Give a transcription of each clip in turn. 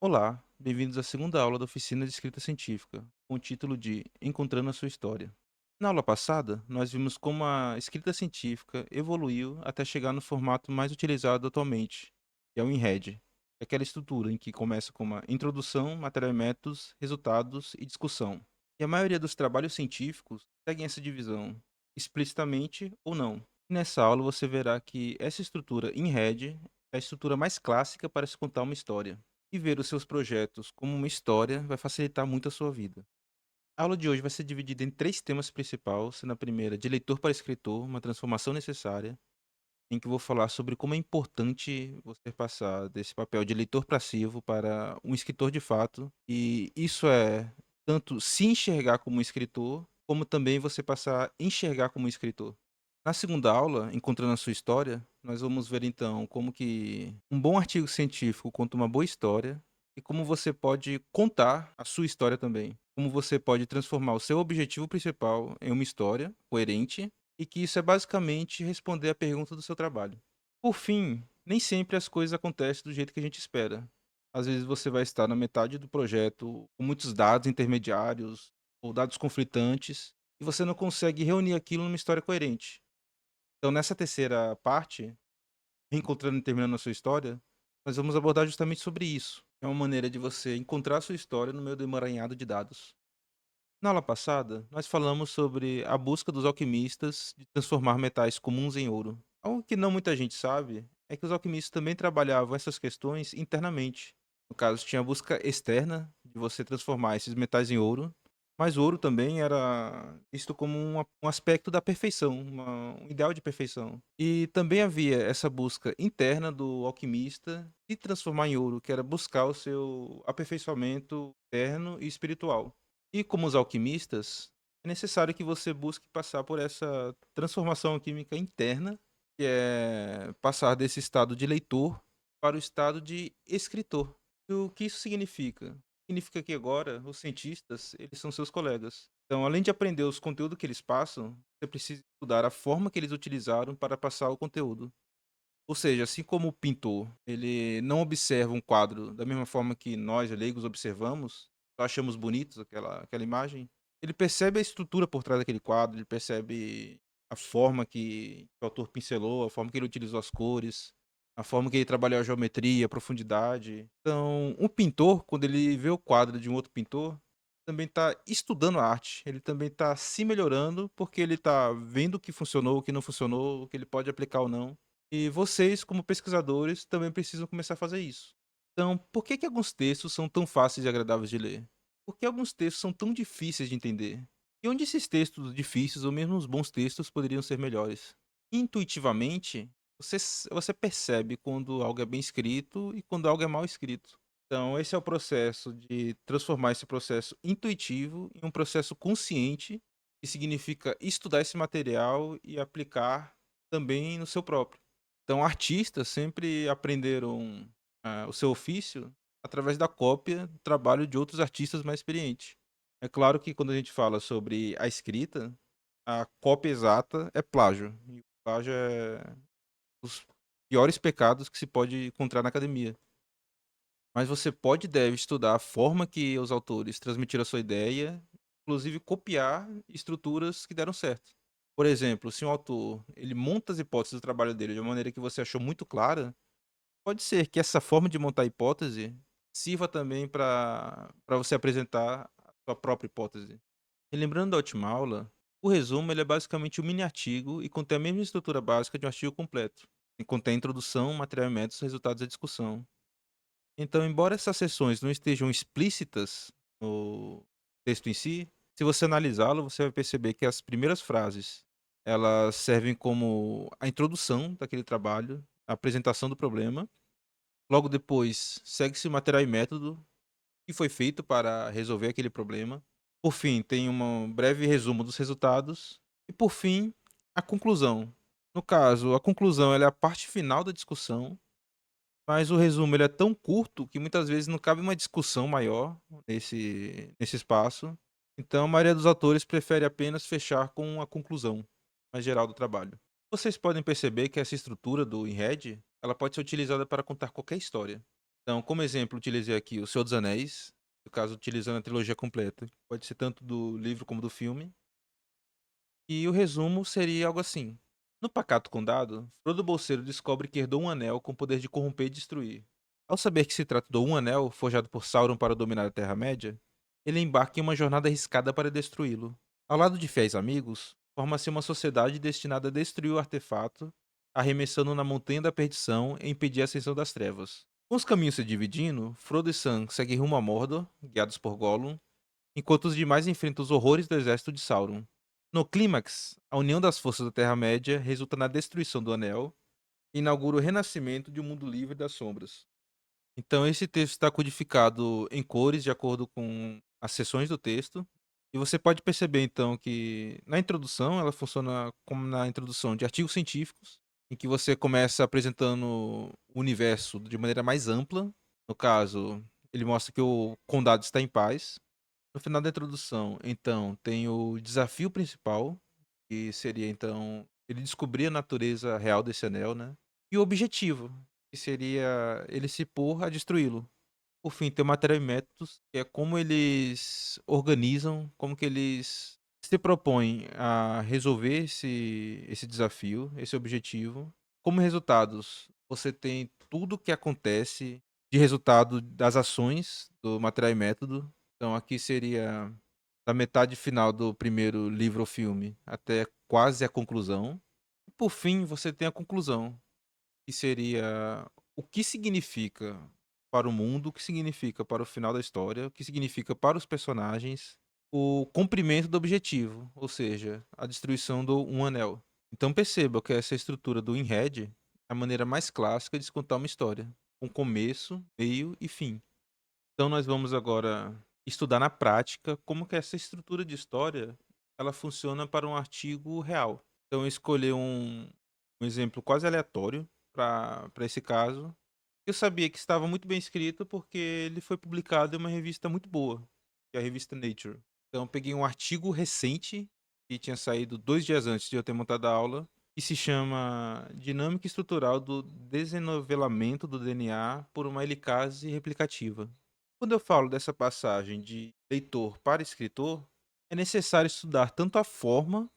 Olá, bem-vindos à segunda aula da oficina de escrita científica, com o título de Encontrando a Sua História. Na aula passada, nós vimos como a escrita científica evoluiu até chegar no formato mais utilizado atualmente, que é o InRed, é aquela estrutura em que começa com uma introdução, material e métodos, resultados e discussão. E a maioria dos trabalhos científicos seguem essa divisão, explicitamente ou não. Nessa aula você verá que essa estrutura InRed é a estrutura mais clássica para se contar uma história. E ver os seus projetos como uma história vai facilitar muito a sua vida. A aula de hoje vai ser dividida em três temas principais, sendo a primeira de leitor para escritor, uma transformação necessária, em que eu vou falar sobre como é importante você passar desse papel de leitor passivo para um escritor de fato, e isso é tanto se enxergar como um escritor, como também você passar a enxergar como um escritor. Na segunda aula, encontrando a sua história, nós vamos ver então como que um bom artigo científico conta uma boa história e como você pode contar a sua história também. Como você pode transformar o seu objetivo principal em uma história coerente e que isso é basicamente responder a pergunta do seu trabalho. Por fim, nem sempre as coisas acontecem do jeito que a gente espera. Às vezes você vai estar na metade do projeto com muitos dados intermediários ou dados conflitantes e você não consegue reunir aquilo numa história coerente. Então, nessa terceira parte, reencontrando e terminando a sua história, nós vamos abordar justamente sobre isso. É uma maneira de você encontrar a sua história no meio do emaranhado de dados. Na aula passada, nós falamos sobre a busca dos alquimistas de transformar metais comuns em ouro. Algo que não muita gente sabe é que os alquimistas também trabalhavam essas questões internamente. No caso, tinha a busca externa de você transformar esses metais em ouro, mas o ouro também era visto como um aspecto da perfeição, um ideal de perfeição. E também havia essa busca interna do alquimista de transformar em ouro, que era buscar o seu aperfeiçoamento interno e espiritual. E como os alquimistas, é necessário que você busque passar por essa transformação química interna, que é passar desse estado de leitor para o estado de escritor. E o que isso significa? Significa que agora os cientistas, eles são seus colegas. Então, além de aprender os conteúdos que eles passam, você precisa estudar a forma que eles utilizaram para passar o conteúdo. Ou seja, assim como o pintor, ele não observa um quadro da mesma forma que nós, leigos, observamos, só achamos bonitos aquela imagem, ele percebe a estrutura por trás daquele quadro, ele percebe a forma que o autor pincelou, a forma que ele utilizou as cores, a forma que ele trabalhou a geometria, a profundidade. Então, um pintor, quando ele vê o quadro de um outro pintor, também está estudando a arte, ele também está se melhorando, porque ele está vendo o que funcionou, o que não funcionou, o que ele pode aplicar ou não. E vocês, como pesquisadores, também precisam começar a fazer isso. Então, por que que alguns textos são tão fáceis e agradáveis de ler? Por que alguns textos são tão difíceis de entender? E onde esses textos difíceis, ou mesmo os bons textos, poderiam ser melhores? Intuitivamente, você percebe quando algo é bem escrito e quando algo é mal escrito. Então, esse é o processo de transformar esse processo intuitivo em um processo consciente, que significa estudar esse material e aplicar também no seu próprio. Então, artistas sempre aprenderam o seu ofício através da cópia do trabalho de outros artistas mais experientes. É claro que quando a gente fala sobre a escrita, a cópia exata é plágio. E o plágio é um dos piores pecados que se pode encontrar na academia. Mas você pode e deve estudar a forma que os autores transmitiram a sua ideia, inclusive copiar estruturas que deram certo. Por exemplo, se um autor ele monta as hipóteses do trabalho dele de uma maneira que você achou muito clara, pode ser que essa forma de montar a hipótese sirva também para você apresentar a sua própria hipótese. E lembrando da última aula, o resumo ele é basicamente um mini artigo e contém a mesma estrutura básica de um artigo completo. E contém a introdução, material e métodos, resultados da discussão. Então, embora essas seções não estejam explícitas no texto em si, se você analisá-lo, você vai perceber que as primeiras frases, elas servem como a introdução daquele trabalho, a apresentação do problema. Logo depois, segue-se o material e método que foi feito para resolver aquele problema. Por fim, tem um breve resumo dos resultados. E por fim, a conclusão. No caso, a conclusão ela é a parte final da discussão, mas o resumo ele é tão curto que muitas vezes não cabe uma discussão maior nesse espaço. Então a maioria dos autores prefere apenas fechar com a conclusão mais geral do trabalho. Vocês podem perceber que essa estrutura do InRed, ela pode ser utilizada para contar qualquer história. Então, como exemplo, utilizei aqui O Senhor dos Anéis, no caso, utilizando a trilogia completa. Pode ser tanto do livro como do filme. E o resumo seria algo assim: no Pacato Condado, Frodo Bolseiro descobre que herdou um anel com o poder de corromper e destruir. Ao saber que se trata de um anel forjado por Sauron para dominar a Terra-média, ele embarca em uma jornada arriscada para destruí-lo. Ao lado de fiéis amigos, forma-se uma sociedade destinada a destruir o artefato, arremessando na Montanha da Perdição e impedir a ascensão das trevas. Com os caminhos se dividindo, Frodo e Sam seguem rumo a Mordor, guiados por Gollum, enquanto os demais enfrentam os horrores do exército de Sauron. No clímax, a união das forças da Terra-média resulta na destruição do Anel e inaugura o renascimento de um mundo livre das sombras. Então, esse texto está codificado em cores de acordo com as seções do texto. E você pode perceber, então, que na introdução ela funciona como na introdução de artigos científicos, em que você começa apresentando o universo de maneira mais ampla. No caso, ele mostra que o condado está em paz. No final da introdução, então, tem o desafio principal, que seria, então, ele descobrir a natureza real desse anel, né? E o objetivo, que seria ele se pôr a destruí-lo. Por fim, tem o material e métodos, que é como eles organizam, como que eles se propõem a resolver esse desafio, esse objetivo. Como resultados, você tem tudo que acontece de resultado das ações do material e método. Então, aqui seria da metade final do primeiro livro ou filme até quase a conclusão. E por fim, você tem a conclusão, que seria o que significa para o mundo, o que significa para o final da história, o que significa para os personagens, o cumprimento do objetivo, ou seja, a destruição do Um Anel. Então perceba que essa estrutura do Inhead é a maneira mais clássica de se contar uma história, com começo, meio e fim. Então nós vamos agora estudar na prática como que essa estrutura de história ela funciona para um artigo real. Então eu escolhi um exemplo quase aleatório para esse caso. Eu sabia que estava muito bem escrito porque ele foi publicado em uma revista muito boa, que é a revista Nature. Então eu peguei um artigo recente que tinha saído 2 dias antes de eu ter montado a aula, que se chama Dinâmica Estrutural do Desenovelamento do DNA por uma helicase replicativa. Quando eu falo dessa passagem de leitor para escritor, é necessário estudar tanto a forma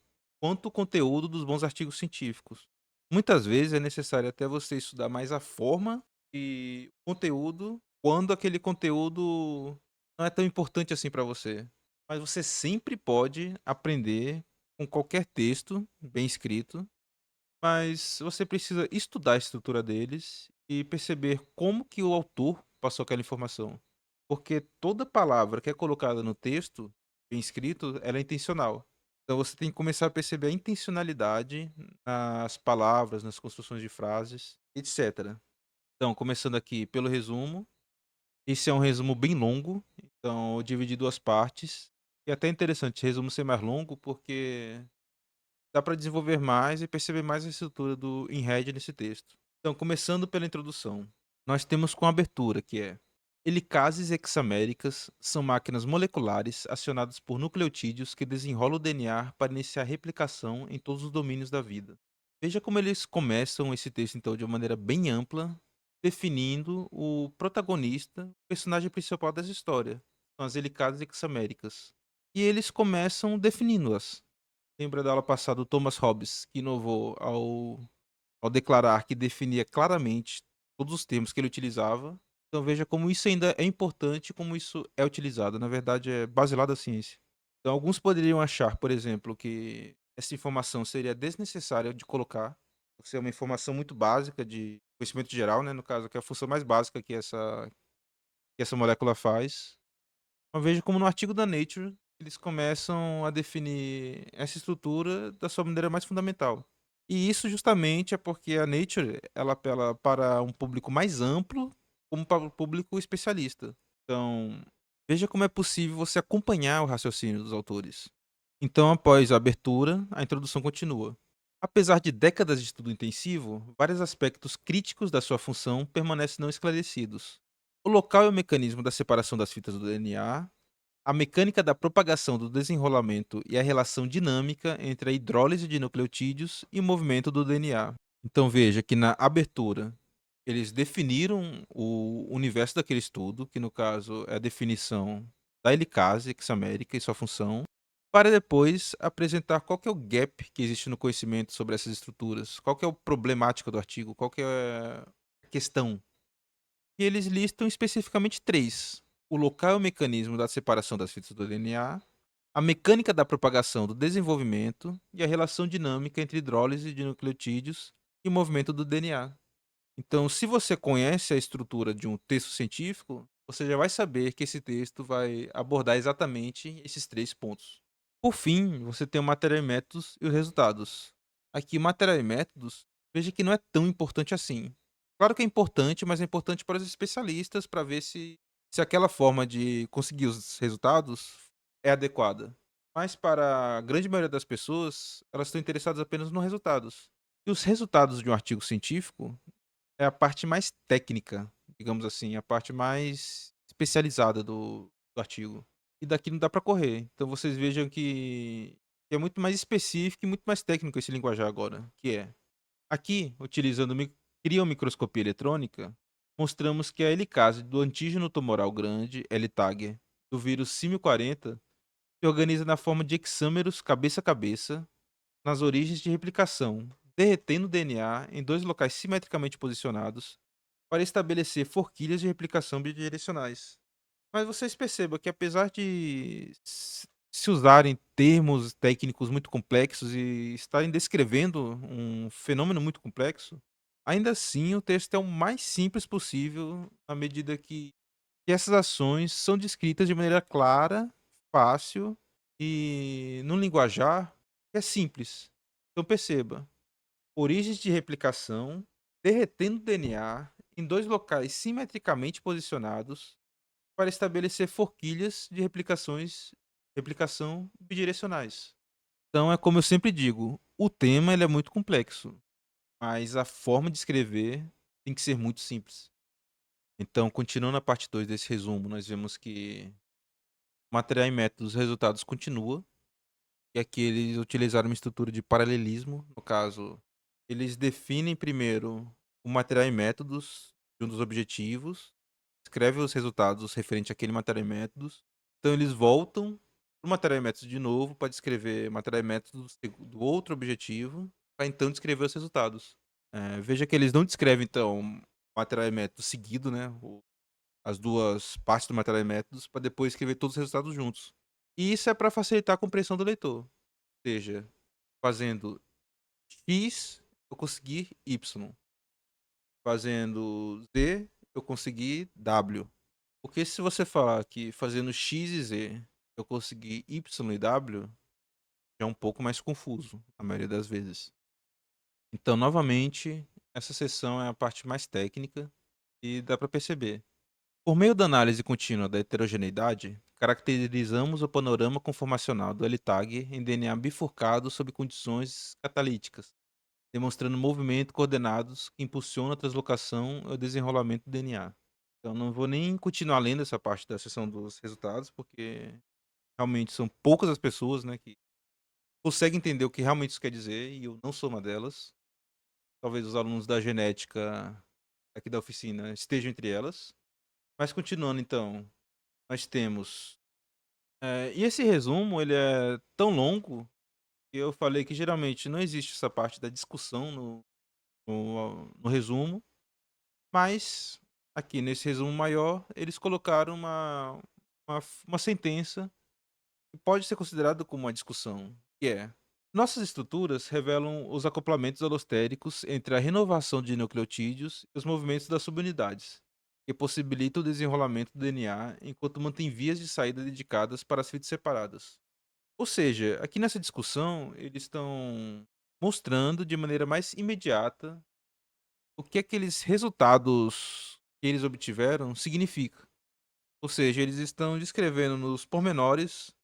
quanto o conteúdo dos bons artigos científicos. Muitas vezes é necessário até você estudar mais a forma e o conteúdo, quando aquele conteúdo não é tão importante assim para você. Mas você sempre pode aprender com qualquer texto bem escrito, mas você precisa estudar a estrutura deles e perceber como que o autor passou aquela informação. Porque toda palavra que é colocada no texto, bem escrito, ela é intencional. Então você tem que começar a perceber a intencionalidade nas palavras, nas construções de frases, etc. Então, começando aqui pelo resumo. Esse é um resumo bem longo, então eu dividi em 2 partes. E é até interessante o resumo ser mais longo, porque dá para desenvolver mais e perceber mais a estrutura do Inhead nesse texto. Então, começando pela introdução, nós temos com a abertura, que é: helicases hexaméricas são máquinas moleculares acionadas por nucleotídeos que desenrolam o DNA para iniciar a replicação em todos os domínios da vida. Veja como eles começam esse texto, então, de uma maneira bem ampla, definindo o protagonista, o personagem principal dessa história, são as helicases hexaméricas. E eles começam definindo-as. Lembra da aula passada o Thomas Hobbes, que inovou ao declarar que definia claramente todos os termos que ele utilizava. Então veja como isso ainda é importante, como isso é utilizado. Na verdade, é baselado na ciência. Então alguns poderiam achar, por exemplo, que essa informação seria desnecessária de colocar, por ser uma informação muito básica de conhecimento geral, né? No caso, que é a função mais básica que essa molécula faz. Mas veja como no artigo da Nature eles começam a definir essa estrutura da sua maneira mais fundamental. E isso justamente é porque a Nature ela apela para um público mais amplo, como para o público especialista. Então, veja como é possível você acompanhar o raciocínio dos autores. Então, após a abertura, a introdução continua. Apesar de décadas de estudo intensivo, vários aspectos críticos da sua função permanecem não esclarecidos. O local e o mecanismo da separação das fitas do DNA, a mecânica da propagação do desenrolamento e a relação dinâmica entre a hidrólise de nucleotídeos e o movimento do DNA. Então veja que na abertura Eles definiram o universo daquele estudo, que no caso é a definição da helicase hexamérica e sua função, para depois apresentar qual que é o gap que existe no conhecimento sobre essas estruturas, qual que é o problemática do artigo, qual que é a questão. E eles listam especificamente 3: o local e o mecanismo da separação das fitas do DNA, a mecânica da propagação do desenvolvimento e a relação dinâmica entre hidrólise de nucleotídeos e o movimento do DNA. Então, se você conhece a estrutura de um texto científico, você já vai saber que esse texto vai abordar exatamente esses 3 pontos. Por fim, você tem o material e métodos e os resultados. Aqui, material e métodos, veja que não é tão importante assim. Claro que é importante, mas é importante para os especialistas para ver se aquela forma de conseguir os resultados é adequada. Mas para a grande maioria das pessoas, elas estão interessadas apenas nos resultados. E os resultados de um artigo científico é a parte mais técnica, digamos assim, a parte mais especializada do artigo. E daqui não dá para correr. Então vocês vejam que é muito mais específico e muito mais técnico esse linguajar agora, que é: aqui, utilizando criomicroscopia eletrônica, mostramos que a helicase do antígeno tumoral grande, L-Tag, do vírus Símio-40, se organiza na forma de hexâmeros cabeça a cabeça nas origens de replicação, derretendo o DNA em 2 locais simetricamente posicionados para estabelecer forquilhas de replicação bidirecionais. Mas vocês percebam que, apesar de se usarem termos técnicos muito complexos e estarem descrevendo um fenômeno muito complexo, ainda assim o texto é o mais simples possível à medida que essas ações são descritas de maneira clara, fácil e num linguajar que é simples. Então perceba: origens de replicação, derretendo DNA em 2 locais simetricamente posicionados para estabelecer forquilhas de replicação bidirecionais. Então é como eu sempre digo, o tema ele é muito complexo, mas a forma de escrever tem que ser muito simples. Então, continuando a parte 2 desse resumo, nós vemos que material e métodos, resultados continua, e aqui eles utilizaram uma estrutura de paralelismo. No caso, eles definem primeiro o material e métodos de um dos objetivos, escreve os resultados referente àquele material e métodos. Então eles voltam para o material e métodos de novo para descrever material e métodos do outro objetivo, para então descrever os resultados. Veja que eles não descrevem, então, material e método seguido, né? As duas partes do material e métodos, para depois escrever todos os resultados juntos. E isso é para facilitar a compreensão do leitor. Ou seja, fazendo X, eu consegui Y. Fazendo Z, eu consegui W. Porque se você falar que fazendo X e Z eu consegui Y e W, já é um pouco mais confuso, a maioria das vezes. Então, novamente, essa seção é a parte mais técnica e dá para perceber. Por meio da análise contínua da heterogeneidade, caracterizamos o panorama conformacional do L-Tag em DNA bifurcado sob condições catalíticas, demonstrando movimento coordenados que impulsiona a translocação e o desenrolamento do DNA. Então não vou nem continuar lendo essa parte da seção dos resultados, porque realmente são poucas as pessoas, né, que conseguem entender o que realmente isso quer dizer, e eu não sou uma delas. Talvez os alunos da genética aqui da oficina estejam entre elas. Mas continuando então, nós temos e esse resumo ele é tão longo que eu falei que geralmente não existe essa parte da discussão no resumo, mas aqui nesse resumo maior eles colocaram uma sentença que pode ser considerada como uma discussão, que é: nossas estruturas revelam os acoplamentos alostéricos entre a renovação de nucleotídeos e os movimentos das subunidades, que possibilitam o desenrolamento do DNA enquanto mantém vias de saída dedicadas para as fitas separadas. Ou seja, aqui nessa discussão, eles estão mostrando de maneira mais imediata o que aqueles resultados que eles obtiveram significa. Ou seja, eles estão descrevendo nos pormenores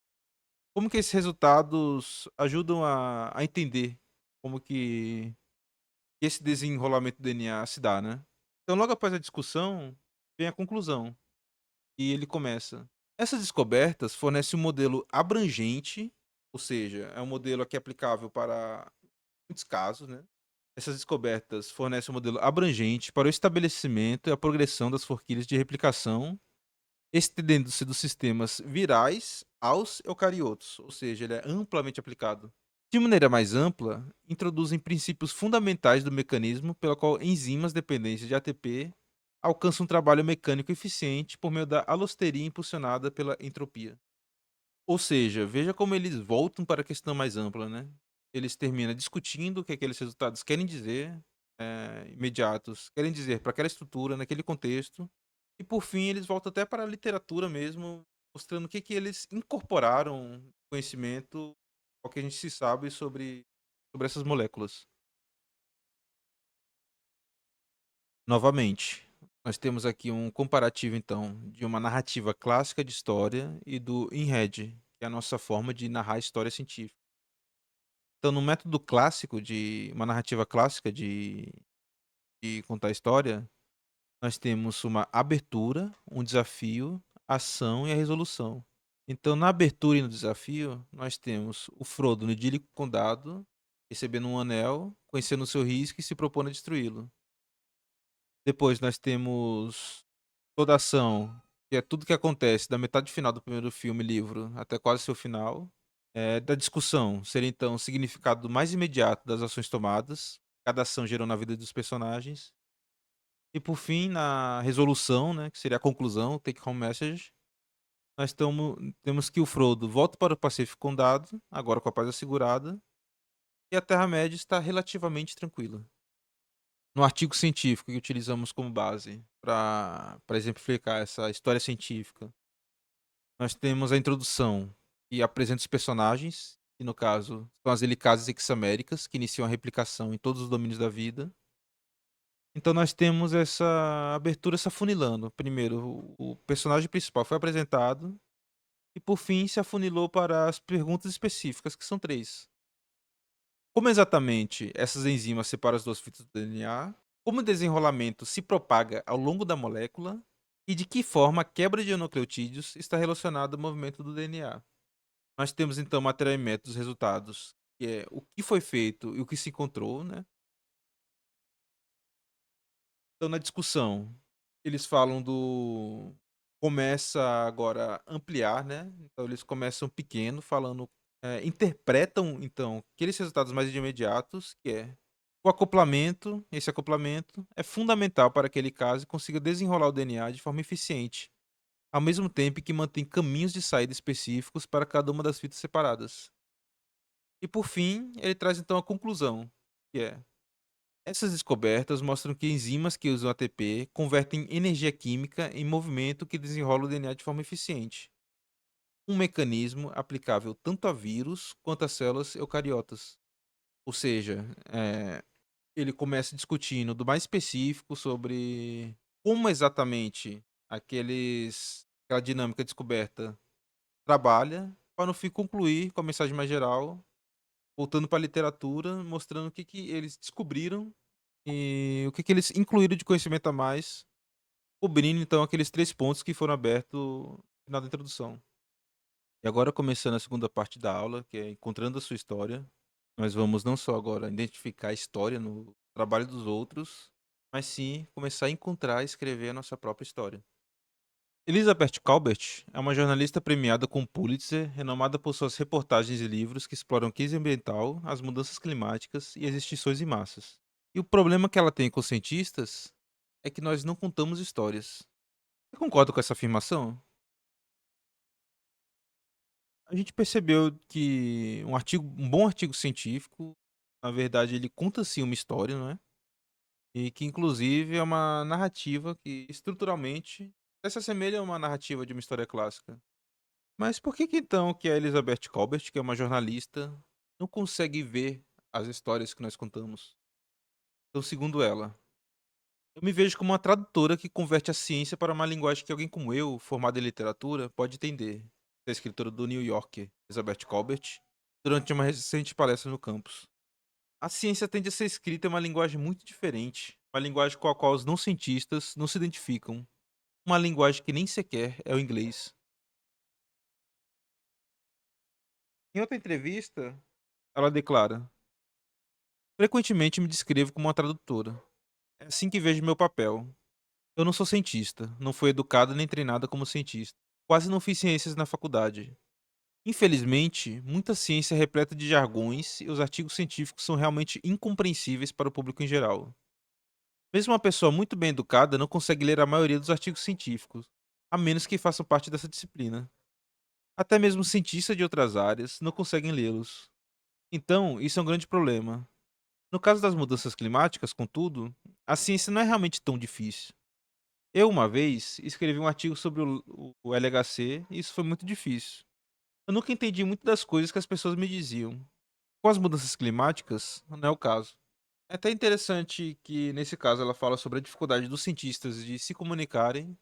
como que esses resultados ajudam a entender como que esse desenrolamento do DNA se dá, né? Então, logo após a discussão, vem a conclusão. E ele começa: essas descobertas fornecem um modelo abrangente, ou seja, é um modelo que é aplicável para muitos casos, né? Essas descobertas fornecem um modelo abrangente para o estabelecimento e a progressão das forquilhas de replicação, estendendo-se dos sistemas virais aos eucariotos, ou seja, ele é amplamente aplicado. De maneira mais ampla, introduzem princípios fundamentais do mecanismo pelo qual enzimas dependentes de ATP alcançam um trabalho mecânico eficiente por meio da alosteria impulsionada pela entropia. Ou seja, veja como eles voltam para a questão mais ampla, né? Eles terminam discutindo o que aqueles resultados querem dizer, imediatos, querem dizer para aquela estrutura, naquele contexto, e por fim eles voltam até para a literatura mesmo, mostrando o que, que eles incorporaram conhecimento ao que a gente se sabe sobre essas moléculas. Novamente, nós temos aqui um comparativo, então, de uma narrativa clássica de história e do InRed, que é a nossa forma de narrar história científica. Então, no método clássico de uma narrativa clássica de contar história, nós temos uma abertura, um desafio, ação e a resolução. Então, na abertura e no desafio, nós temos o Frodo no idílico condado, recebendo um anel, conhecendo o seu risco e se propondo a destruí-lo. Depois nós temos toda a ação, que é tudo que acontece da metade final do primeiro filme, livro, até quase seu final. Da discussão, seria então o significado mais imediato das ações tomadas, cada ação gerou na vida dos personagens. E por fim, na resolução, né, que seria a conclusão, o take home message, temos que o Frodo volta para o Pacífico Condado, agora com a paz assegurada, e a Terra-média está relativamente tranquila. No artigo científico que utilizamos como base para exemplificar essa história científica, nós temos a introdução, que apresenta os personagens, que no caso são as helicasas hexaméricas, que iniciam a replicação em todos os domínios da vida. Então nós temos essa abertura se afunilando. Primeiro, o personagem principal foi apresentado, e por fim se afunilou para as perguntas específicas, que são três. Como exatamente essas enzimas separam as duas fitas do DNA? Como o desenrolamento se propaga ao longo da molécula? E de que forma a quebra de nucleotídeos está relacionada ao movimento do DNA? Nós temos então material e métodos resultados, que é o que foi feito e o que se encontrou, né? Então, na discussão, eles falam do. Começa agora a ampliar, né? Então, eles começam pequeno, falando. Interpretam, então, aqueles resultados mais imediatos, que é o acoplamento. Esse acoplamento é fundamental para aquele caso e consiga desenrolar o DNA de forma eficiente, ao mesmo tempo que mantém caminhos de saída específicos para cada uma das fitas separadas. E por fim, ele traz então a conclusão, que é essas descobertas mostram que enzimas que usam ATP convertem energia química em movimento que desenrola o DNA de forma eficiente. Um mecanismo aplicável tanto a vírus quanto a células eucariotas. Ou seja, ele começa discutindo do mais específico sobre como exatamente aquela dinâmica descoberta trabalha, para no fim concluir com a mensagem mais geral, voltando para a literatura, mostrando o que, que eles descobriram e o que, que eles incluíram de conhecimento a mais, cobrindo então aqueles três pontos que foram abertos no final da introdução. E agora, começando a segunda parte da aula, que é encontrando a sua história, nós vamos não só agora identificar a história no trabalho dos outros, mas sim começar a encontrar e escrever a nossa própria história. Elizabeth Colbert é uma jornalista premiada com Pulitzer, renomada por suas reportagens e livros que exploram a crise ambiental, as mudanças climáticas e as extinções em massas. E o problema que ela tem com os cientistas é que nós não contamos histórias. Você concorda com essa afirmação? A gente percebeu que um bom artigo científico, na verdade, ele conta sim uma história, não é? E que inclusive é uma narrativa que estruturalmente até se assemelha a uma narrativa de uma história clássica. Mas por que que então que a Elizabeth Colbert, que é uma jornalista, não consegue ver as histórias que nós contamos? Então, segundo ela, eu me vejo como uma tradutora que converte a ciência para uma linguagem que alguém como eu, formado em literatura, pode entender. A escritora do New Yorker, Elizabeth Colbert, durante uma recente palestra no campus. A ciência tende a ser escrita em uma linguagem muito diferente, uma linguagem com a qual os não cientistas não se identificam, uma linguagem que nem sequer é o inglês. Em outra entrevista, ela declara: Frequentemente me descrevo como uma tradutora. É assim que vejo meu papel. Eu não sou cientista, não fui educada nem treinada como cientista. Quase não fiz ciências na faculdade. Infelizmente, muita ciência é repleta de jargões e os artigos científicos são realmente incompreensíveis para o público em geral. Mesmo uma pessoa muito bem educada não consegue ler a maioria dos artigos científicos, a menos que façam parte dessa disciplina. Até mesmo cientistas de outras áreas não conseguem lê-los. Então, isso é um grande problema. No caso das mudanças climáticas, contudo, a ciência não é realmente tão difícil. Eu, uma vez, escrevi um artigo sobre o LHC e isso foi muito difícil. Eu nunca entendi muito das coisas que as pessoas me diziam. Com as mudanças climáticas, não é o caso. É até interessante que, nesse caso, ela fala sobre a dificuldade dos cientistas de se comunicarem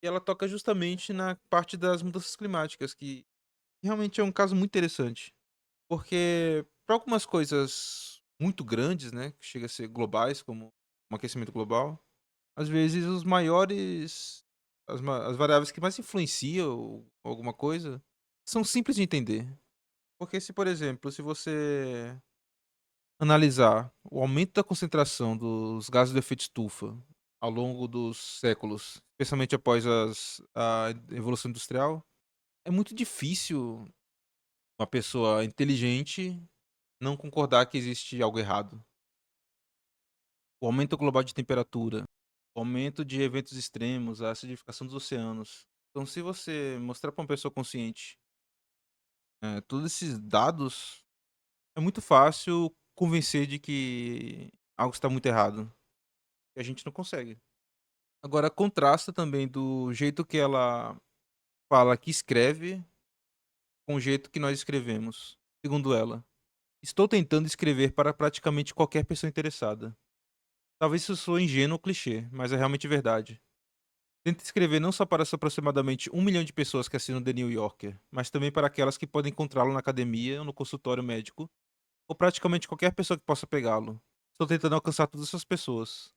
e ela toca justamente na parte das mudanças climáticas, que realmente é um caso muito interessante. Porque para algumas coisas muito grandes, né, que chega a ser globais, como um aquecimento global, às vezes os maiores as variáveis que mais influenciam alguma coisa são simples de entender. Porque se, por exemplo, se você analisar o aumento da concentração dos gases do efeito estufa ao longo dos séculos, especialmente após a Evolução Industrial, é muito difícil uma pessoa inteligente não concordar que existe algo errado. O aumento global de temperatura, o aumento de eventos extremos, a acidificação dos oceanos. Então, se você mostrar para uma pessoa consciente todos esses dados, é muito fácil convencer de que algo está muito errado. E a gente não consegue. Agora, contrasta também do jeito que ela fala que escreve com o jeito que nós escrevemos. Segundo ela, estou tentando escrever para praticamente qualquer pessoa interessada. Talvez isso soe ingênuo ou clichê, mas é realmente verdade. Tenta escrever não só para as aproximadamente 1 milhão de pessoas que assinam The New Yorker, mas também para aquelas que podem encontrá-lo na academia ou no consultório médico, ou praticamente qualquer pessoa que possa pegá-lo. Estou tentando alcançar todas essas pessoas.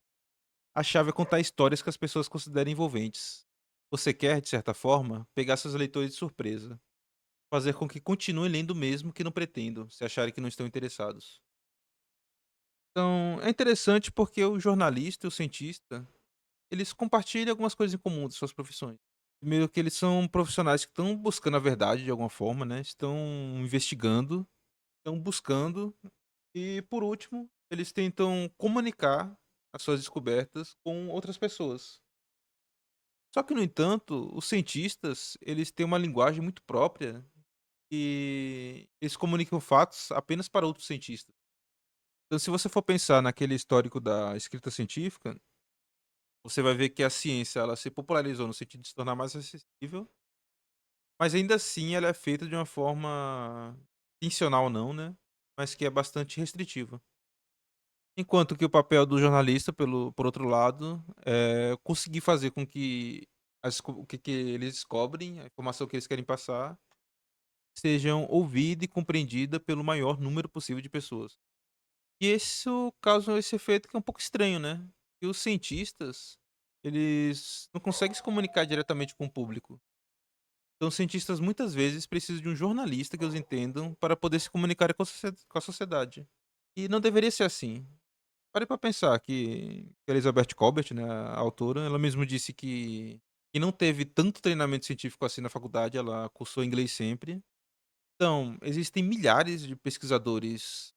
A chave é contar histórias que as pessoas considerem envolventes. Você quer, de certa forma, pegar seus leitores de surpresa. Fazer com que continuem lendo mesmo que não pretendam, se acharem que não estão interessados. Então, é interessante porque o jornalista e o cientista, eles compartilham algumas coisas em comum de suas profissões. Primeiro que eles são profissionais que estão buscando a verdade de alguma forma, né? Estão investigando, estão buscando. E por último, eles tentam comunicar as suas descobertas com outras pessoas. Só que, no entanto, os cientistas, eles têm uma linguagem muito própria e eles comunicam fatos apenas para outros cientistas. Então, se você for pensar naquele histórico da escrita científica, você vai ver que a ciência ela se popularizou no sentido de se tornar mais acessível, mas ainda assim ela é feita de uma forma intencional não, né? Mas que é bastante restritiva. Enquanto que o papel do jornalista, por outro lado, é conseguir fazer com que o que eles descobrem, a informação que eles querem passar, sejam ouvida e compreendida pelo maior número possível de pessoas. E isso causa esse efeito que é um pouco estranho, né? E os cientistas, eles não conseguem se comunicar diretamente com o público. Então, os cientistas muitas vezes precisam de um jornalista que os entendam para poder se comunicar com a sociedade. E não deveria ser assim. Parei pra pensar que a Elizabeth Colbert, né, a autora, ela mesma disse que não teve tanto treinamento científico assim na faculdade, ela cursou inglês sempre. Então, existem milhares de pesquisadores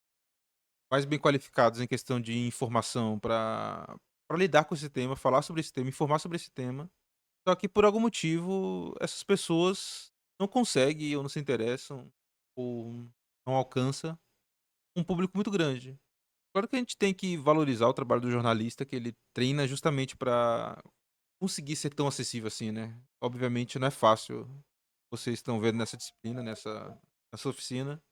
mais bem qualificados em questão de informação para lidar com esse tema, falar sobre esse tema, informar sobre esse tema. Só que por algum motivo essas pessoas não conseguem ou não se interessam ou não alcança um público muito grande. Claro que a gente tem que valorizar o trabalho do jornalista, que ele treina justamente para conseguir ser tão acessível assim, né. Obviamente não é fácil, vocês estão vendo nessa disciplina, nessa oficina.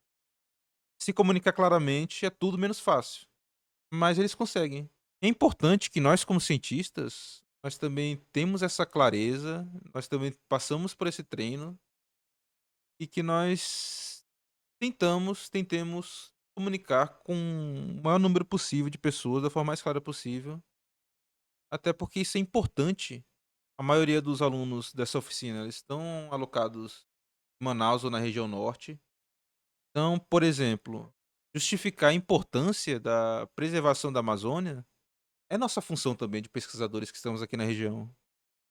Se comunicar claramente é tudo menos fácil, mas eles conseguem. É importante que nós como cientistas, nós também temos essa clareza, nós também passamos por esse treino, e que nós tentemos comunicar com o maior número possível de pessoas da forma mais clara possível. Até porque isso é importante. A maioria dos alunos dessa oficina, eles estão alocados em Manaus ou na região norte. Então, por exemplo, Justificar a importância da preservação da Amazônia é nossa função também de pesquisadores que estamos aqui na região.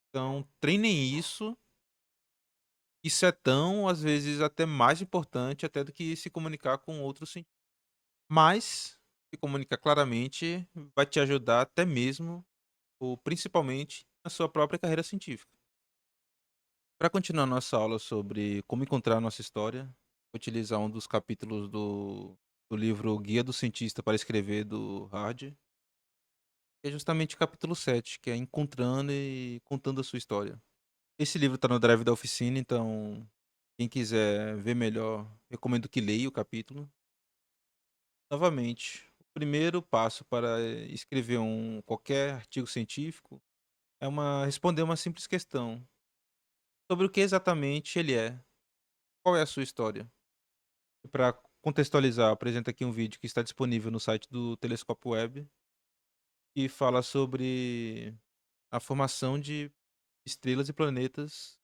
Então, treinem isso. Isso é tão, às vezes, até mais importante até do que se comunicar com outros cientistas. Mas se comunicar claramente vai te ajudar até mesmo, ou principalmente, na sua própria carreira científica. Para continuar nossa aula sobre como encontrar nossa história, vou utilizar um dos capítulos do livro Guia do Cientista para Escrever, do Hard, que é justamente o capítulo 7, que é Encontrando e Contando a Sua História. Esse livro está no drive da oficina, então quem quiser ver melhor, recomendo que leia o capítulo. Novamente, o primeiro passo para escrever qualquer artigo científico é responder uma simples questão sobre o que exatamente ele é, qual é a sua história. E para contextualizar, apresento aqui um vídeo que está disponível no site do Telescópio Web, que fala sobre a formação de estrelas e planetas,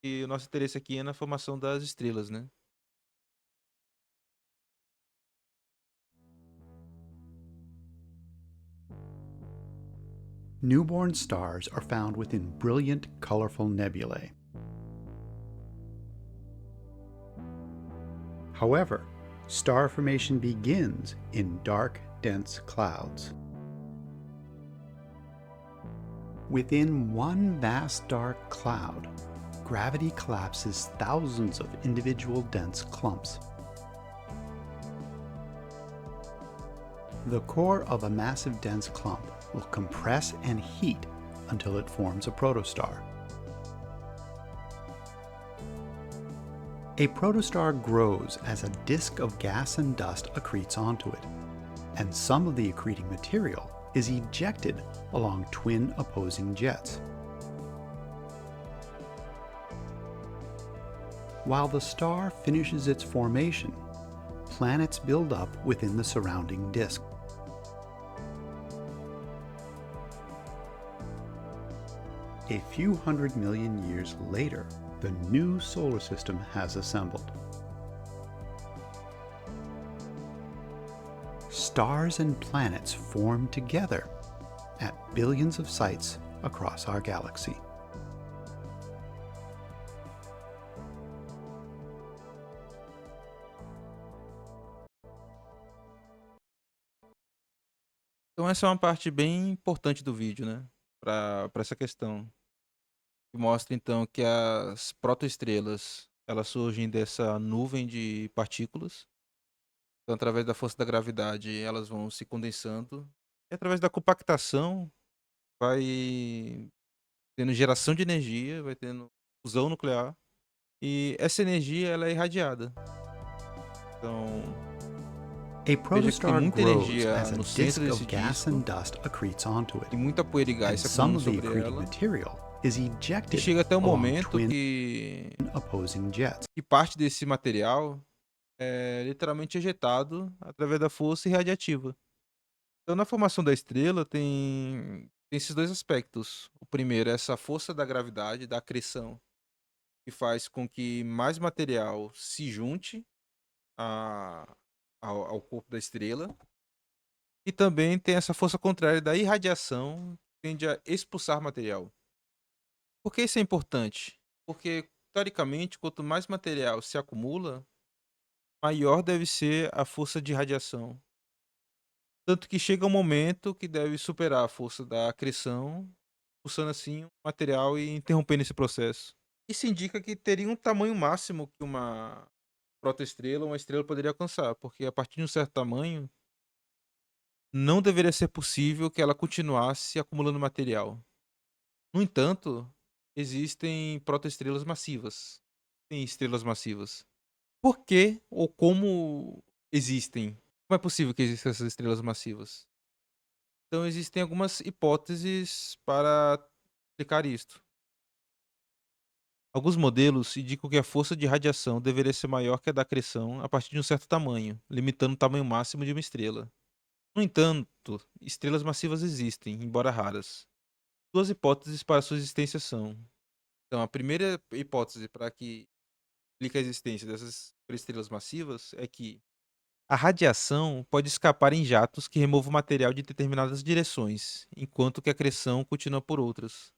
e o nosso interesse aqui é na formação das estrelas, né? Newborn stars are found within brilliant, colorful nebulae. However, star formation begins in dark, dense clouds. Within one vast dark cloud, gravity collapses thousands of individual dense clumps. The core of a massive dense clump will compress and heat until it forms a protostar. A protostar grows as a disk of gas and dust accretes onto it, and some of the accreting material is ejected along twin opposing jets. While the star finishes its formation, planets build up within the surrounding disk. A few hundred million years later, the new solar system has assembled. Stars and planets form together at billions of sites across our galaxy. Então essa é uma parte bem importante do vídeo, né? Para essa questão. Que mostra então que as protoestrelas, elas surgem dessa nuvem de partículas. Então, através da força da gravidade, elas vão se condensando. E através da compactação, vai tendo geração de energia, vai tendo fusão nuclear. E essa energia, ela é irradiada. Então, A veja que tem protostar muita grows energia as a no centro disk desse of gas and disco dust accretes onto it, e muita poeira e gás and se some acumulando of the sobre accreting ela. material is E ejected chega até o along momento twin que opposing jets. parte desse material é literalmente ejetado através da força irradiativa. Então, na formação da estrela, tem esses dois aspectos. O primeiro é essa força da gravidade, da acreção, que faz com que mais material se junte a- ao corpo da estrela. E também tem essa força contrária da irradiação, que tende a expulsar material. Por que isso é importante? Porque, teoricamente, quanto mais material se acumula, maior deve ser a força de radiação. Tanto que chega um momento que deve superar a força da acreção, expulsando assim o material e interrompendo esse processo. Isso indica que teria um tamanho máximo que uma protoestrela ou uma estrela poderia alcançar, porque a partir de um certo tamanho, não deveria ser possível que ela continuasse acumulando material. No entanto, existem protoestrelas massivas. Tem estrelas massivas. Por que ou como existem? Como é possível que existam essas estrelas massivas? Então, existem algumas hipóteses para explicar isto. Alguns modelos indicam que a força de radiação deveria ser maior que a da acreção a partir de um certo tamanho, limitando o tamanho máximo de uma estrela. No entanto, estrelas massivas existem, embora raras. Duas hipóteses para sua existência são: então, a primeira hipótese para que explique a existência dessas estrelas massivas é que A radiação pode escapar em jatos que removam o material de determinadas direções, enquanto que a acreção continua por outras.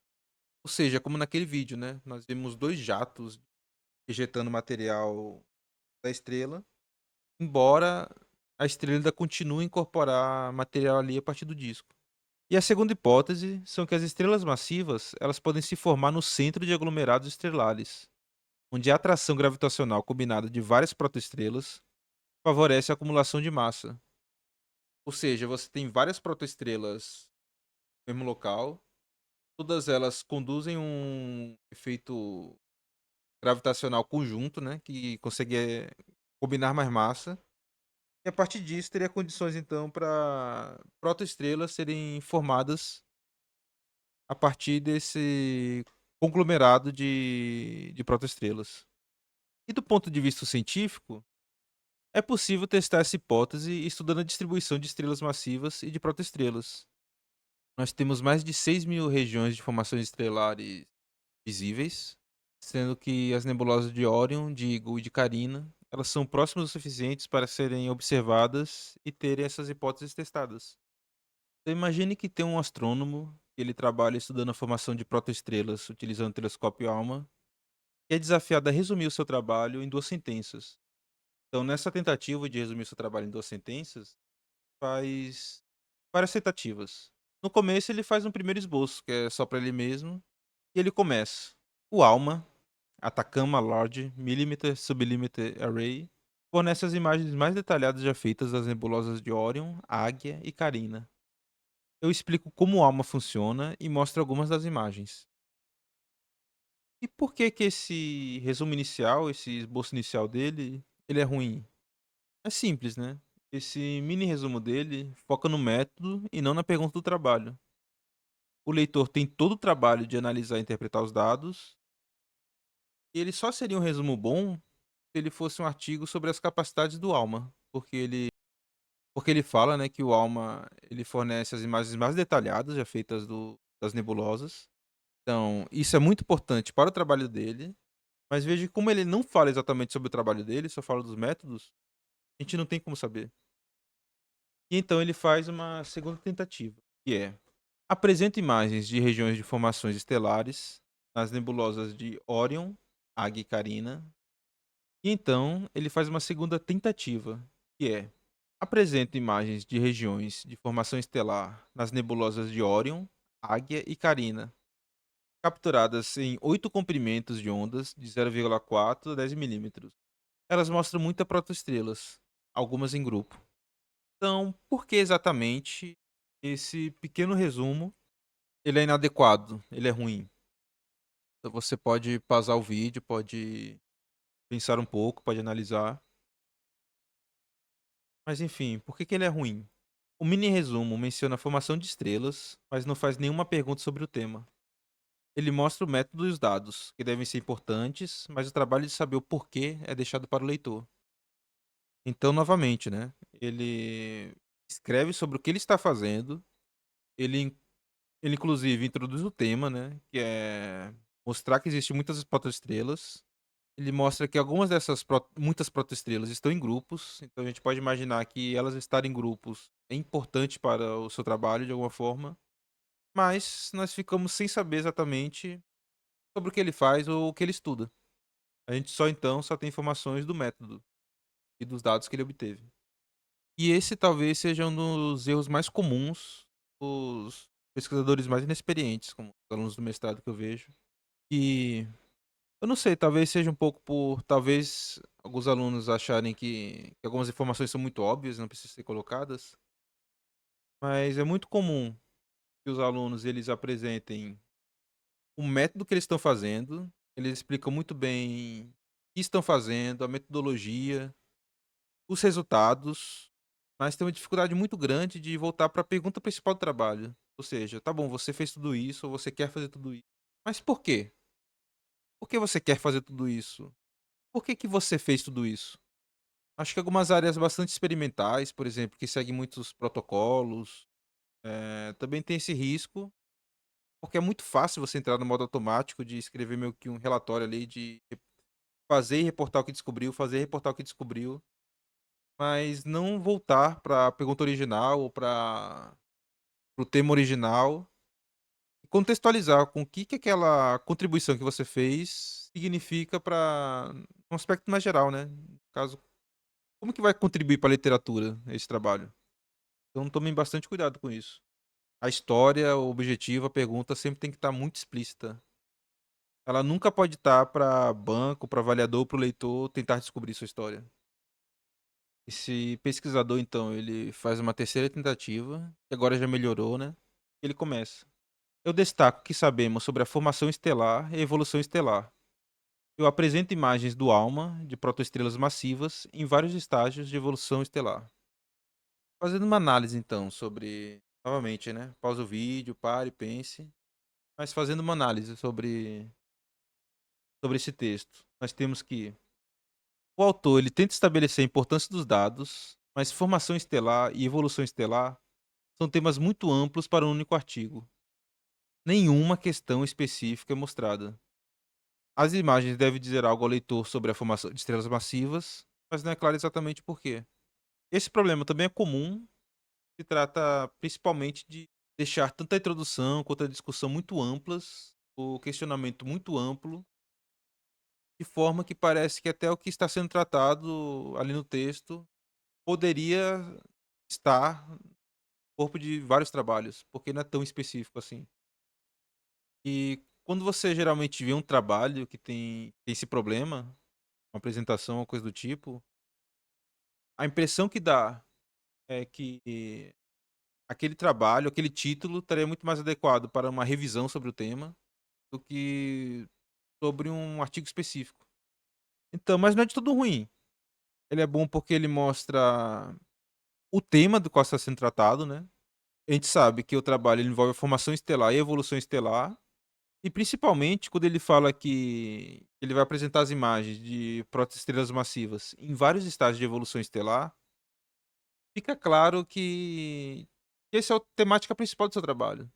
Ou seja, como naquele vídeo, né? Nós vimos dois jatos ejetando material da estrela, embora a estrela ainda continue a incorporar material ali a partir do disco. E a segunda hipótese são que as estrelas massivas elas podem se formar no centro de aglomerados estelares, onde a atração gravitacional combinada de várias protoestrelas favorece a acumulação de massa. Ou seja, você tem várias protoestrelas no mesmo local, todas elas conduzem um efeito gravitacional conjunto, né, que consegue combinar mais massa. E a partir disso teria condições então para protoestrelas serem formadas a partir desse conglomerado de protoestrelas. E do ponto de vista científico, é possível testar essa hipótese estudando a distribuição de estrelas massivas e de protoestrelas. Nós temos mais de 6.000 regiões de formações estelares visíveis, sendo que as nebulosas de Órion, de Eagle e de Carina, elas são próximas o suficientes para serem observadas e terem essas hipóteses testadas. Então imagine que tem um astrônomo, que ele trabalha estudando a formação de protoestrelas utilizando o telescópio ALMA, e é desafiado a resumir o seu trabalho em duas sentenças. Então, nessa tentativa de resumir o seu trabalho em duas sentenças, faz várias tentativas. No começo, ele faz um primeiro esboço, que é só para ele mesmo, e ele começa. O ALMA, Atacama Large Millimeter Sublimeter Array, fornece as imagens mais detalhadas já feitas das nebulosas de Órion, Águia e Carina. Eu explico como o ALMA funciona e mostro algumas das imagens. E por que que esse resumo inicial, esse esboço inicial dele, ele é ruim? É simples, né? Esse mini resumo dele foca no método e não na pergunta do trabalho. O leitor tem todo o trabalho de analisar e interpretar os dados, e ele só seria um resumo bom se ele fosse um artigo sobre as capacidades do ALMA, porque ele fala, né, que o ALMA ele fornece as imagens mais detalhadas já feitas das nebulosas. Então, isso é muito importante para o trabalho dele, mas veja que como ele não fala exatamente sobre o trabalho dele, só fala dos métodos, a gente não tem como saber. E então ele faz uma segunda tentativa, que é: apresenta imagens de regiões de formações estelares nas nebulosas de Órion, Águia e Carina. E então ele faz uma segunda tentativa, que é: apresenta imagens de regiões de formação estelar nas nebulosas de Órion, Águia e Carina, capturadas em 8 comprimentos de ondas de 0,4 a 10 milímetros. Elas mostram muitas protoestrelas, algumas em grupo. Então, por que exatamente esse pequeno resumo ele é inadequado, ele é ruim? Então você pode pausar o vídeo, pode pensar um pouco, pode analisar. Mas enfim, por que que ele é ruim? O mini resumo menciona a formação de estrelas, mas não faz nenhuma pergunta sobre o tema. Ele mostra o método e os dados, que devem ser importantes, mas o trabalho de saber o porquê é deixado para o leitor. Então, novamente, né? Ele escreve sobre o que ele está fazendo, ele Ele inclusive introduz o tema, né, que é mostrar que existem muitas protoestrelas. Ele mostra que algumas dessas muitas protoestrelas estão em grupos, então a gente pode imaginar que elas estarem em grupos é importante para o seu trabalho de alguma forma, mas nós ficamos sem saber exatamente sobre o que ele faz ou o que ele estuda. A gente só tem informações do método e dos dados que ele obteve. E esse talvez seja um dos erros mais comuns dos pesquisadores mais inexperientes, como os alunos do mestrado que eu vejo. E eu não sei, talvez seja um pouco por talvez alguns alunos acharem que algumas informações são muito óbvias, não precisam ser colocadas, mas é muito comum que os alunos eles apresentem o método que eles estão fazendo, eles explicam muito bem o que estão fazendo, a metodologia, os resultados, mas tem uma dificuldade muito grande de voltar para a pergunta principal do trabalho. Ou seja, tá bom, você fez tudo isso, ou você quer fazer tudo isso. Mas por quê? Por que você quer fazer tudo isso? Por que que você fez tudo isso? Acho que algumas áreas bastante experimentais, por exemplo, que seguem muitos protocolos, também tem esse risco, porque é muito fácil você entrar no modo automático de escrever meio que um relatório ali de fazer e reportar o que descobriu, fazer e reportar o que descobriu. mas não voltar para a pergunta original ou para o tema original e contextualizar com o que aquela contribuição que você fez significa para um aspecto mais geral, né. No caso, como que vai contribuir para a literatura esse trabalho? Então tomem bastante cuidado com isso. A história, o objetivo, a pergunta sempre tem que estar muito explícita. Ela nunca pode estar para banco, para avaliador, para o leitor tentar descobrir sua história. Esse pesquisador, então, ele faz uma terceira tentativa, que agora já melhorou, né? Ele começa. Eu destaco o que sabemos sobre a formação estelar e a evolução estelar. Eu apresento imagens do ALMA, de protoestrelas massivas, em vários estágios de evolução estelar. Fazendo uma análise, então, sobre. Novamente, né? Pausa o vídeo, pare, pense. Mas fazendo uma análise sobre esse texto, nós temos que o autor ele tenta estabelecer a importância dos dados, mas formação estelar e evolução estelar são temas muito amplos para um único artigo. Nenhuma questão específica é mostrada. As imagens devem dizer algo ao leitor sobre a formação de estrelas massivas, mas não é claro exatamente por quê. Esse problema também é comum, se trata principalmente de deixar tanto a introdução quanto a discussão muito amplas, o questionamento muito amplo, de forma que parece que até o que está sendo tratado ali no texto poderia estar no corpo de vários trabalhos, porque não é tão específico assim. E quando você geralmente vê um trabalho que tem esse problema, uma apresentação, uma coisa do tipo, a impressão que dá é que aquele trabalho, aquele título estaria muito mais adequado para uma revisão sobre o tema do que sobre um artigo específico. Então, mas não é de tudo ruim. Ele é bom porque ele mostra o tema do qual está sendo tratado, né? A gente sabe que o trabalho ele envolve a formação estelar e a evolução estelar, e principalmente quando ele fala que ele vai apresentar as imagens de protoestrelas massivas em vários estágios de evolução estelar, fica claro que esse é a temática principal do seu trabalho.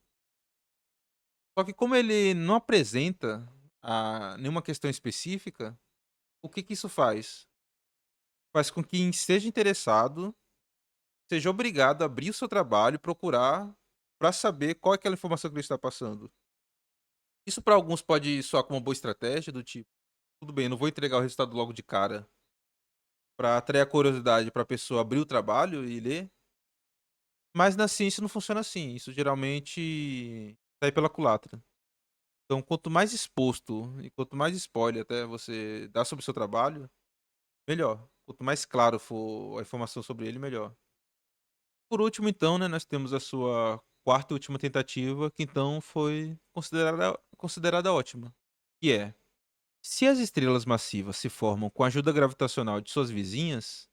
Só que como ele não apresenta nenhuma questão específica, o que que isso faz? Faz com que quem esteja interessado seja obrigado a abrir o seu trabalho e procurar para saber qual é aquela informação que ele está passando. Isso para alguns pode soar como uma boa estratégia, do tipo, tudo bem, não vou entregar o resultado logo de cara, para atrair a curiosidade para a pessoa abrir o trabalho e ler, mas na ciência não funciona assim, isso geralmente sai pela culatra. Então, quanto mais exposto e quanto mais spoiler até você dá sobre o seu trabalho, melhor. Quanto mais claro for a informação sobre ele, melhor. Por último, então, né, nós temos a sua quarta e última tentativa, que então foi considerada ótima, que é: se as estrelas massivas se formam com a ajuda gravitacional de suas vizinhas,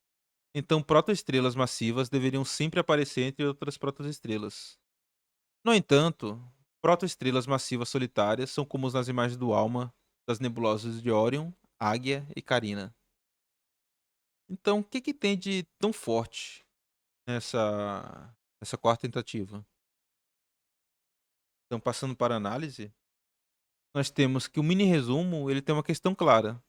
então protoestrelas massivas deveriam sempre aparecer entre outras protoestrelas. No entanto, protoestrelas massivas solitárias são comuns nas imagens do ALMA das nebulosas de Órion, Águia e Carina. Então, o que, que tem de tão forte nessa quarta tentativa? Então, passando para a análise, nós temos que o mini resumo ele tem uma questão clara.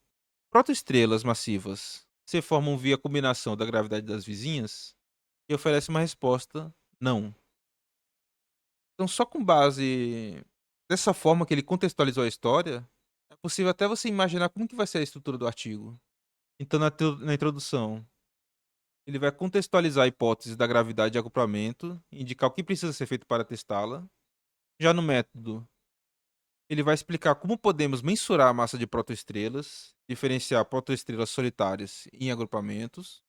Protoestrelas massivas se formam via combinação da gravidade das vizinhas e oferece uma resposta não. Então, só com base dessa forma que ele contextualizou a história, é possível até você imaginar como que vai ser a estrutura do artigo. Então, na introdução, ele vai contextualizar a hipótese da gravidade de acoplamento, indicar o que precisa ser feito para testá-la. Já no método, ele vai explicar como podemos mensurar a massa de protoestrelas, diferenciar protoestrelas solitárias em agrupamentos.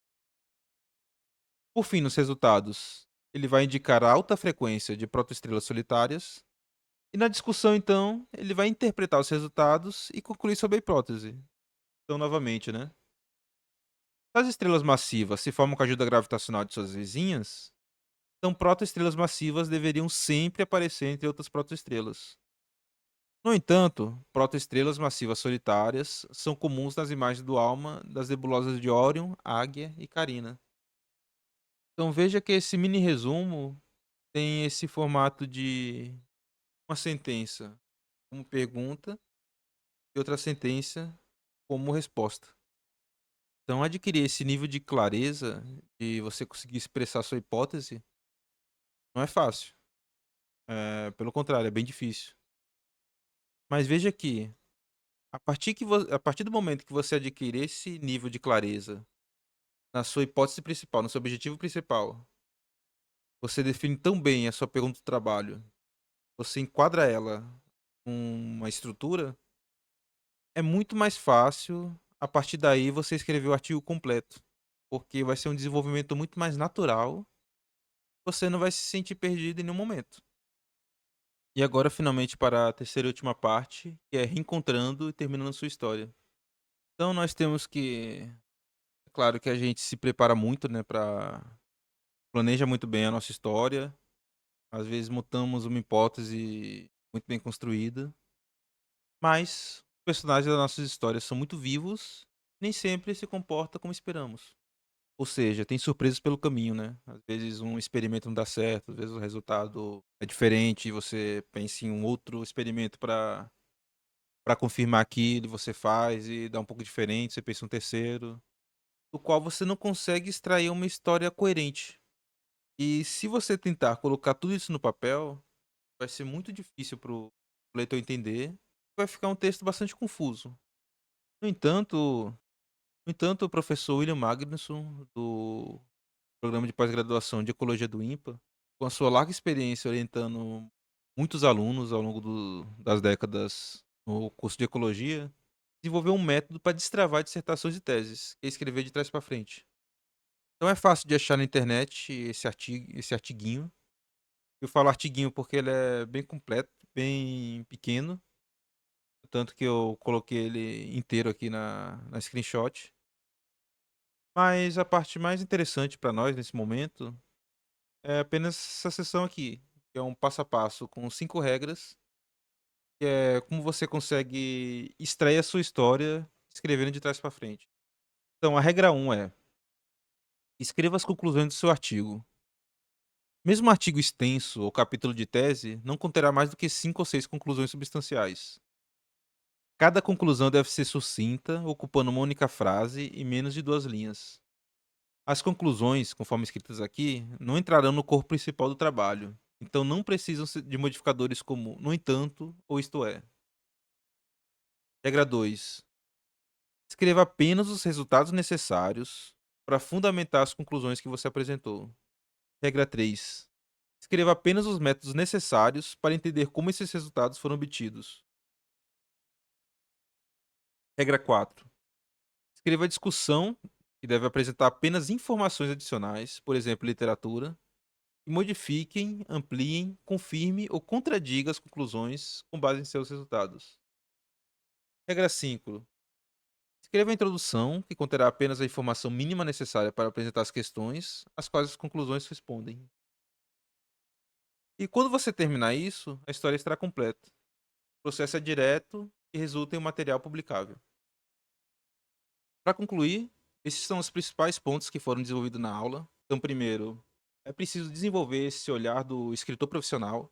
Por fim, nos resultados, ele vai indicar a alta frequência de protoestrelas solitárias. E na discussão, então, ele vai interpretar os resultados e concluir sobre a hipótese. Então, novamente, né? Se as estrelas massivas se formam com a ajuda gravitacional de suas vizinhas, então protoestrelas massivas deveriam sempre aparecer entre outras protoestrelas. No entanto, protoestrelas massivas solitárias são comuns nas imagens do ALMA das nebulosas de Órion, Águia e Carina. Então veja que esse mini resumo tem esse formato de uma sentença como pergunta e outra sentença como resposta. Então adquirir esse nível de clareza, de você conseguir expressar sua hipótese, não é fácil. Pelo contrário, é bem difícil. Mas veja que, a partir do momento que você adquirir esse nível de clareza na sua hipótese principal, no seu objetivo principal, você define tão bem a sua pergunta do trabalho, você enquadra ela com uma estrutura, é muito mais fácil, a partir daí, você escrever o artigo completo, porque vai ser um desenvolvimento muito mais natural, você não vai se sentir perdido em nenhum momento. E agora, finalmente, para a terceira e última parte, que é reencontrando e terminando sua história. Então nós temos que, é claro que a gente se prepara muito, né, para planeja muito bem a nossa história, às vezes montamos uma hipótese muito bem construída, mas os personagens das nossas histórias são muito vivos, nem sempre se comporta como esperamos. Ou seja, tem surpresas pelo caminho, né? Às vezes um experimento não dá certo, às vezes o resultado é diferente e você pensa em um outro experimento para confirmar aquilo, e você faz e dá um pouco diferente, você pensa em um terceiro, do qual você não consegue extrair uma história coerente. E se você tentar colocar tudo isso no papel, vai ser muito difícil para o leitor entender, vai ficar um texto bastante confuso. No entanto, o professor William Magnuson, do programa de pós-graduação de Ecologia do INPA, com a sua larga experiência orientando muitos alunos ao longo das décadas no curso de Ecologia, desenvolveu um método para destravar dissertações e teses, que é escrever de trás para frente. Então é fácil de achar na internet esse artiguinho. Eu falo artiguinho porque ele é bem completo, bem pequeno, tanto que eu coloquei ele inteiro aqui na screenshot. Mas a parte mais interessante para nós nesse momento é apenas essa sessão aqui, que é um passo a passo com 5 regras, que é como você consegue extrair a sua história escrevendo de trás para frente. Então a regra um é: escreva as conclusões do seu artigo. Mesmo um artigo extenso ou capítulo de tese não conterá mais do que 5 ou 6 conclusões substanciais. Cada conclusão deve ser sucinta, ocupando uma única frase e menos de 2 linhas. As conclusões, conforme escritas aqui, não entrarão no corpo principal do trabalho, então não precisam de modificadores como no entanto ou isto é. Regra 2: escreva apenas os resultados necessários para fundamentar as conclusões que você apresentou. Regra 3: escreva apenas os métodos necessários para entender como esses resultados foram obtidos. Regra 4: escreva a discussão, que deve apresentar apenas informações adicionais, por exemplo, literatura, e modifiquem, ampliem, confirme ou contradiga as conclusões com base em seus resultados. Regra 5: escreva a introdução, que conterá apenas a informação mínima necessária para apresentar as questões, às quais as conclusões respondem. E quando você terminar isso, a história estará completa. O processo é direto e resulta em um material publicável. Para concluir, esses são os principais pontos que foram desenvolvidos na aula. Então, primeiro, é preciso desenvolver esse olhar do escritor profissional.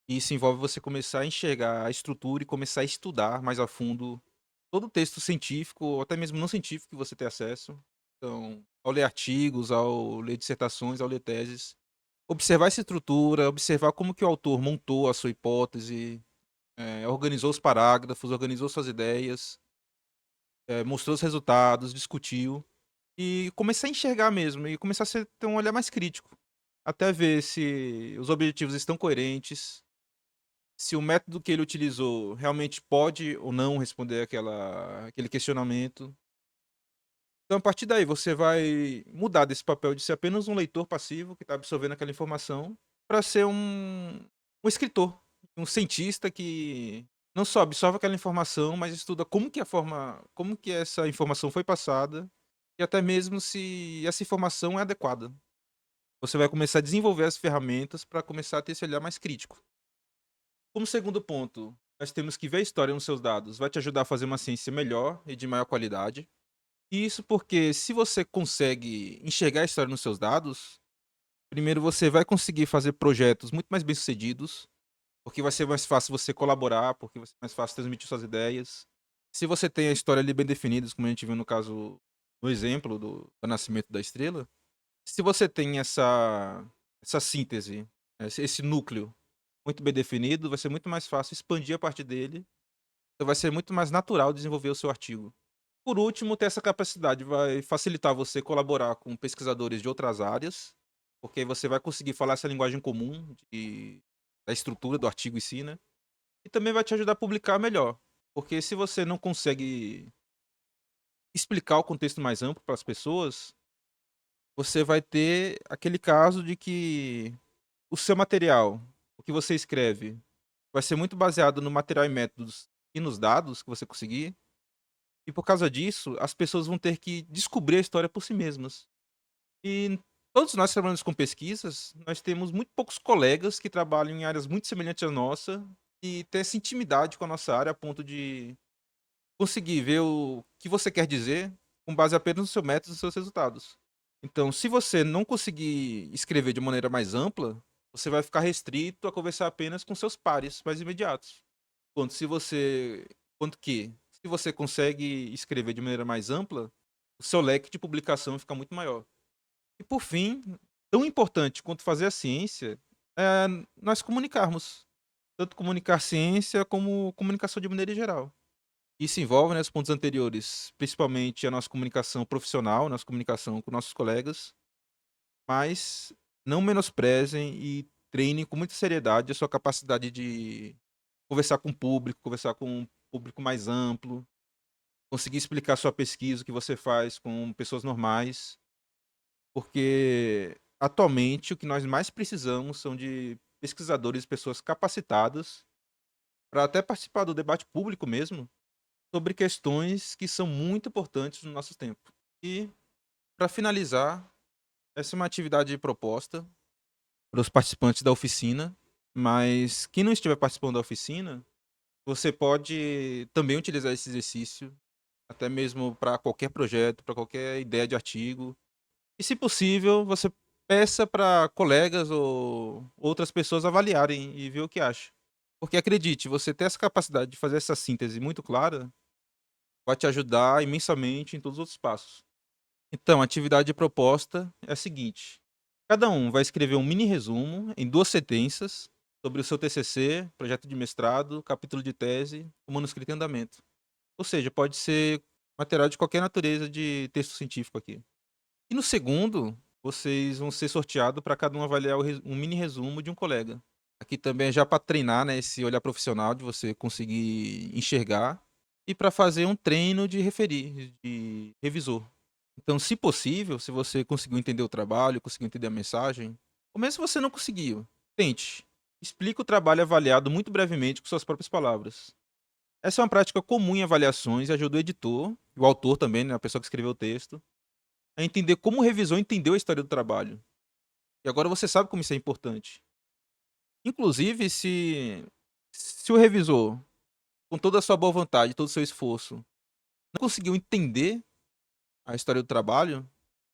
E isso envolve você começar a enxergar a estrutura e começar a estudar mais a fundo todo o texto científico, ou até mesmo não científico que você tem acesso. Então, ao ler artigos, ao ler dissertações, ao ler teses, observar essa estrutura, observar como que o autor montou a sua hipótese, organizou os parágrafos, organizou suas ideias, mostrou os resultados, discutiu, e começar a enxergar mesmo, e começar a ter um olhar mais crítico, até ver se os objetivos estão coerentes, se o método que ele utilizou realmente pode ou não responder aquele questionamento. Então, a partir daí, você vai mudar desse papel de ser apenas um leitor passivo que está absorvendo aquela informação para ser um escritor, um cientista que não só absorve aquela informação, mas estuda como que essa informação foi passada e até mesmo se essa informação é adequada. Você vai começar a desenvolver as ferramentas para começar a ter esse olhar mais crítico. Como segundo ponto, nós temos que ver a história nos seus dados. Vai te ajudar a fazer uma ciência melhor e de maior qualidade. E isso porque se você consegue enxergar a história nos seus dados, primeiro você vai conseguir fazer projetos muito mais bem-sucedidos, porque vai ser mais fácil você colaborar, porque vai ser mais fácil transmitir suas ideias. Se você tem a história ali bem definida, como a gente viu no caso no exemplo do nascimento da estrela, se você tem essa síntese, esse núcleo muito bem definido, vai ser muito mais fácil expandir a partir dele, então vai ser muito mais natural desenvolver o seu artigo. Por último, ter essa capacidade vai facilitar você colaborar com pesquisadores de outras áreas, porque aí você vai conseguir falar essa linguagem comum da estrutura do artigo em si, né? E também vai te ajudar a publicar melhor, porque se você não consegue explicar o contexto mais amplo para as pessoas, você vai ter aquele caso de que o seu material, o que você escreve, vai ser muito baseado no material e métodos e nos dados que você conseguir, e por causa disso, as pessoas vão ter que descobrir a história por si mesmas. E todos nós que trabalhamos com pesquisas, nós temos muito poucos colegas que trabalham em áreas muito semelhantes à nossa e ter essa intimidade com a nossa área a ponto de conseguir ver o que você quer dizer com base apenas no seu método e nos seus resultados. Então, se você não conseguir escrever de maneira mais ampla, você vai ficar restrito a conversar apenas com seus pares mais imediatos. Quanto se você quanto que, se você consegue escrever de maneira mais ampla, o seu leque de publicação fica muito maior. E por fim, tão importante quanto fazer a ciência, é nós comunicarmos. Tanto comunicar ciência como comunicação de maneira geral. Isso envolve, né, os pontos anteriores, principalmente a nossa comunicação profissional, nossa comunicação com nossos colegas, mas não menosprezem e treinem com muita seriedade a sua capacidade de conversar com o público, conversar com um público mais amplo, conseguir explicar sua pesquisa, o que você faz com pessoas normais, porque atualmente o que nós mais precisamos são de pesquisadores e pessoas capacitadas para até participar do debate público mesmo sobre questões que são muito importantes no nosso tempo. E, para finalizar, essa é uma atividade proposta para os participantes da oficina, mas quem não estiver participando da oficina, você pode também utilizar esse exercício, até mesmo para qualquer projeto, para qualquer ideia de artigo. E, se possível, você peça para colegas ou outras pessoas avaliarem e ver o que acham. Porque acredite, você ter essa capacidade de fazer essa síntese muito clara vai te ajudar imensamente em todos os outros passos. Então, a atividade proposta é a seguinte: cada um vai escrever um mini resumo em 2 sentenças sobre o seu TCC, projeto de mestrado, capítulo de tese, o manuscrito em andamento. Ou seja, pode ser material de qualquer natureza de texto científico aqui. E no segundo, vocês vão ser sorteados para cada um avaliar um mini resumo de um colega. Aqui também é já para treinar, né, esse olhar profissional de você conseguir enxergar e para fazer um treino de referir, de revisor. Então, se possível, se você conseguiu entender o trabalho, conseguiu entender a mensagem, ou mesmo se você não conseguiu, tente. Explique o trabalho avaliado muito brevemente com suas próprias palavras. Essa é uma prática comum em avaliações e ajuda o editor, e o autor também, né, a pessoa que escreveu o texto, a entender como o revisor entendeu a história do trabalho. E agora você sabe como isso é importante. Inclusive, se o revisor, com toda a sua boa vontade, todo o seu esforço, não conseguiu entender a história do trabalho,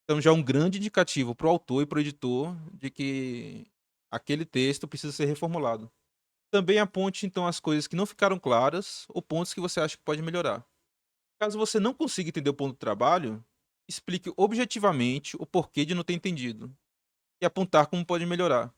então já é um grande indicativo para o autor e para o editor de que aquele texto precisa ser reformulado. Também aponte então as coisas que não ficaram claras ou pontos que você acha que pode melhorar. Caso você não consiga entender o ponto do trabalho, explique objetivamente o porquê de não ter entendido e apontar como pode melhorar.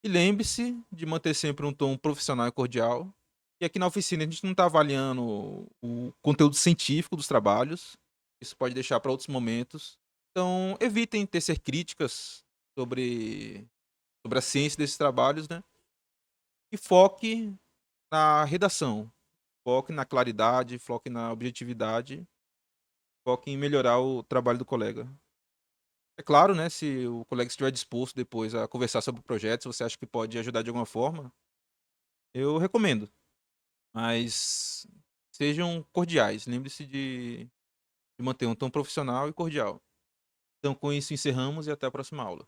E lembre-se de manter sempre um tom profissional e cordial. E aqui na oficina a gente não está avaliando o conteúdo científico dos trabalhos. Isso pode deixar para outros momentos. Então, evitem tecer críticas sobre, sobre a ciência desses trabalhos, né? E foque na redação. Foque na claridade, foque na objetividade, foque em melhorar o trabalho do colega. É claro, né, se o colega estiver disposto depois a conversar sobre o projeto, se você acha que pode ajudar de alguma forma, eu recomendo. Mas sejam cordiais. Lembre-se de manter um tom profissional e cordial. Então, com isso, encerramos e até a próxima aula.